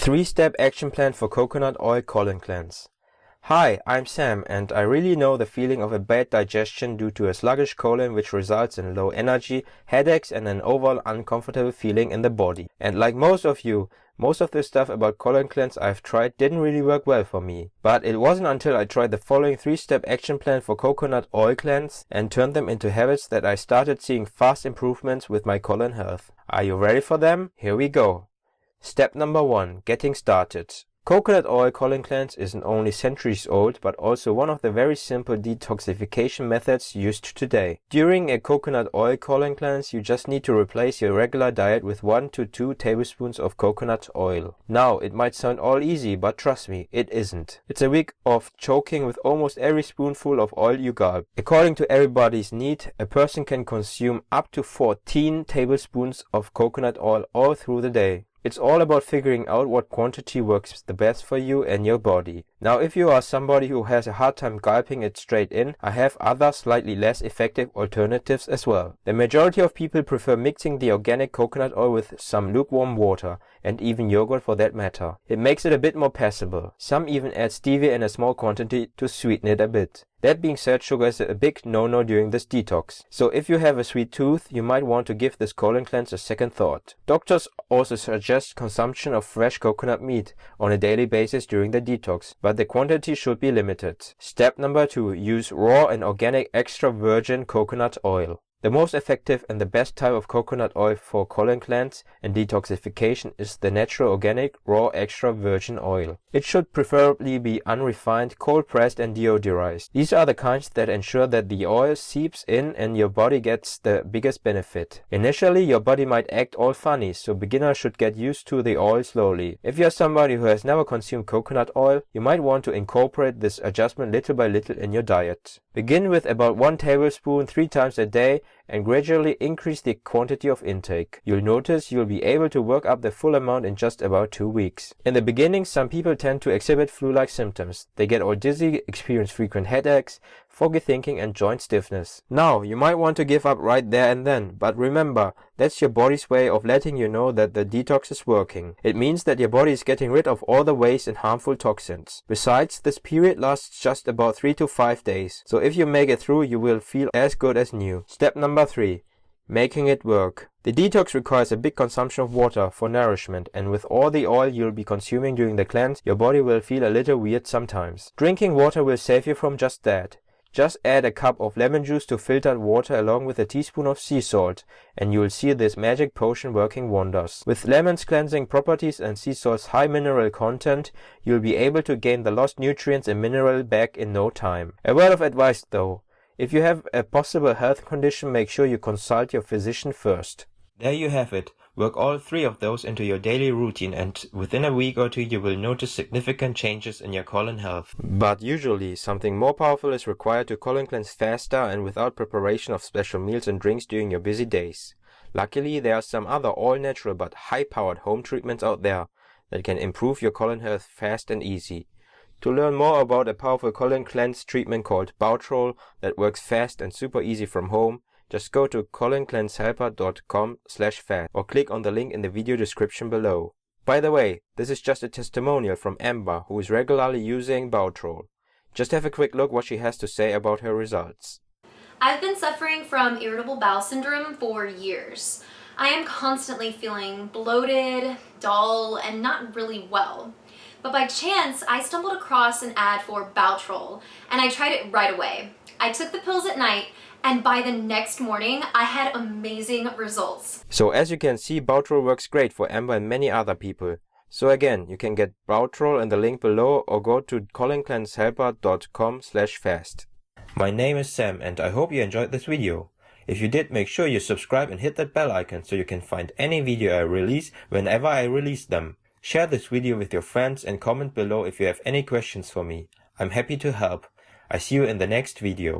3-step action plan for coconut oil colon cleanse. Hi, I'm Sam, and I really know the feeling of a bad digestion due to a sluggish colon, which results in low energy, headaches, and an overall uncomfortable feeling in the body. And like most of you, most of the stuff about colon cleanse I've tried didn't really work well for me. But it wasn't until I tried the following 3-step action plan for coconut oil cleanse and turned them into habits that I started seeing fast improvements with my colon health. Are you ready for them? Here we go. Step number 1. Getting started. Coconut oil colon cleanse isn't only centuries old, but also one of the very simple detoxification methods used today. During a coconut oil colon cleanse, you just need to replace your regular diet with 1 to 2 tablespoons of coconut oil. Now, it might sound all easy, but trust me, it isn't. It's a week of choking with almost every spoonful of oil you gulp. According to everybody's need, a person can consume up to 14 tablespoons of coconut oil all through the day. It's all about figuring out what quantity works the best for you and your body. Now, if you are somebody who has a hard time gulping it straight in, I have other slightly less effective alternatives as well. The majority of people prefer mixing the organic coconut oil with some lukewarm water, and even yogurt for that matter. It makes it a bit more passable. Some even add stevia in a small quantity to sweeten it a bit. That being said, sugar is a big no-no during this detox. So if you have a sweet tooth, you might want to give this colon cleanse a second thought. Doctors also suggest consumption of fresh coconut meat on a daily basis during the detox, but the quantity should be limited. Step number 2. Use raw and organic extra virgin coconut oil. The most effective and the best type of coconut oil for colon cleanse and detoxification is the natural organic raw extra virgin oil. It should preferably be unrefined, cold pressed and deodorized. These are the kinds that ensure that the oil seeps in and your body gets the biggest benefit. Initially, your body might act all funny, so beginners should get used to the oil slowly. If you're somebody who has never consumed coconut oil, you might want to incorporate this adjustment little by little in your diet. Begin with about 1 tablespoon 3 times a day and gradually increase the quantity of intake. You'll notice you'll be able to work up the full amount in just about 2 weeks. In the beginning, some people tend to exhibit flu-like symptoms. They get all dizzy, experience frequent headaches, foggy thinking and joint stiffness. Now, you might want to give up right there and then, but remember, that's your body's way of letting you know that the detox is working. It means that your body is getting rid of all the waste and harmful toxins. Besides, this period lasts just about 3 to 5 days, so if you make it through, you will feel as good as new. Step number 3. Making it work. The detox requires a big consumption of water for nourishment, and with all the oil you'll be consuming during the cleanse, your body will feel a little weird sometimes. Drinking water will save you from just that. Just add a cup of lemon juice to filtered water along with a teaspoon of sea salt, and you'll see this magic potion working wonders. With lemon's cleansing properties and sea salt's high mineral content, you'll be able to gain the lost nutrients and mineral back in no time. A word of advice though. If you have a possible health condition, make sure you consult your physician first. There you have it. Work all 3 of those into your daily routine, and within a week or 2 you will notice significant changes in your colon health. But usually something more powerful is required to colon cleanse faster and without preparation of special meals and drinks during your busy days. Luckily, there are some other all-natural but high-powered home treatments out there that can improve your colon health fast and easy. To learn more about a powerful colon cleanse treatment called Bowel that works fast and super easy from home, just go to coloncleansehelper.com/fast or click on the link in the video description below. By the way, this is just a testimonial from Amber, who is regularly using Bowel. Just have a quick look what she has to say about her results. I've been suffering from irritable bowel syndrome for years. I am constantly feeling bloated, dull, and not really well. But by chance, I stumbled across an ad for Bowel, and I tried it right away. I took the pills at night, and by the next morning, I had amazing results. So as you can see, Bowel works great for Amber and many other people. So again, you can get Bowel in the link below or go to coloncleansehelper.com/fast. My name is Sam, and I hope you enjoyed this video. If you did, make sure you subscribe and hit that bell icon so you can find any video I release whenever I release them. Share this video with your friends and comment below if you have any questions for me. I'm happy to help. I see you in the next video.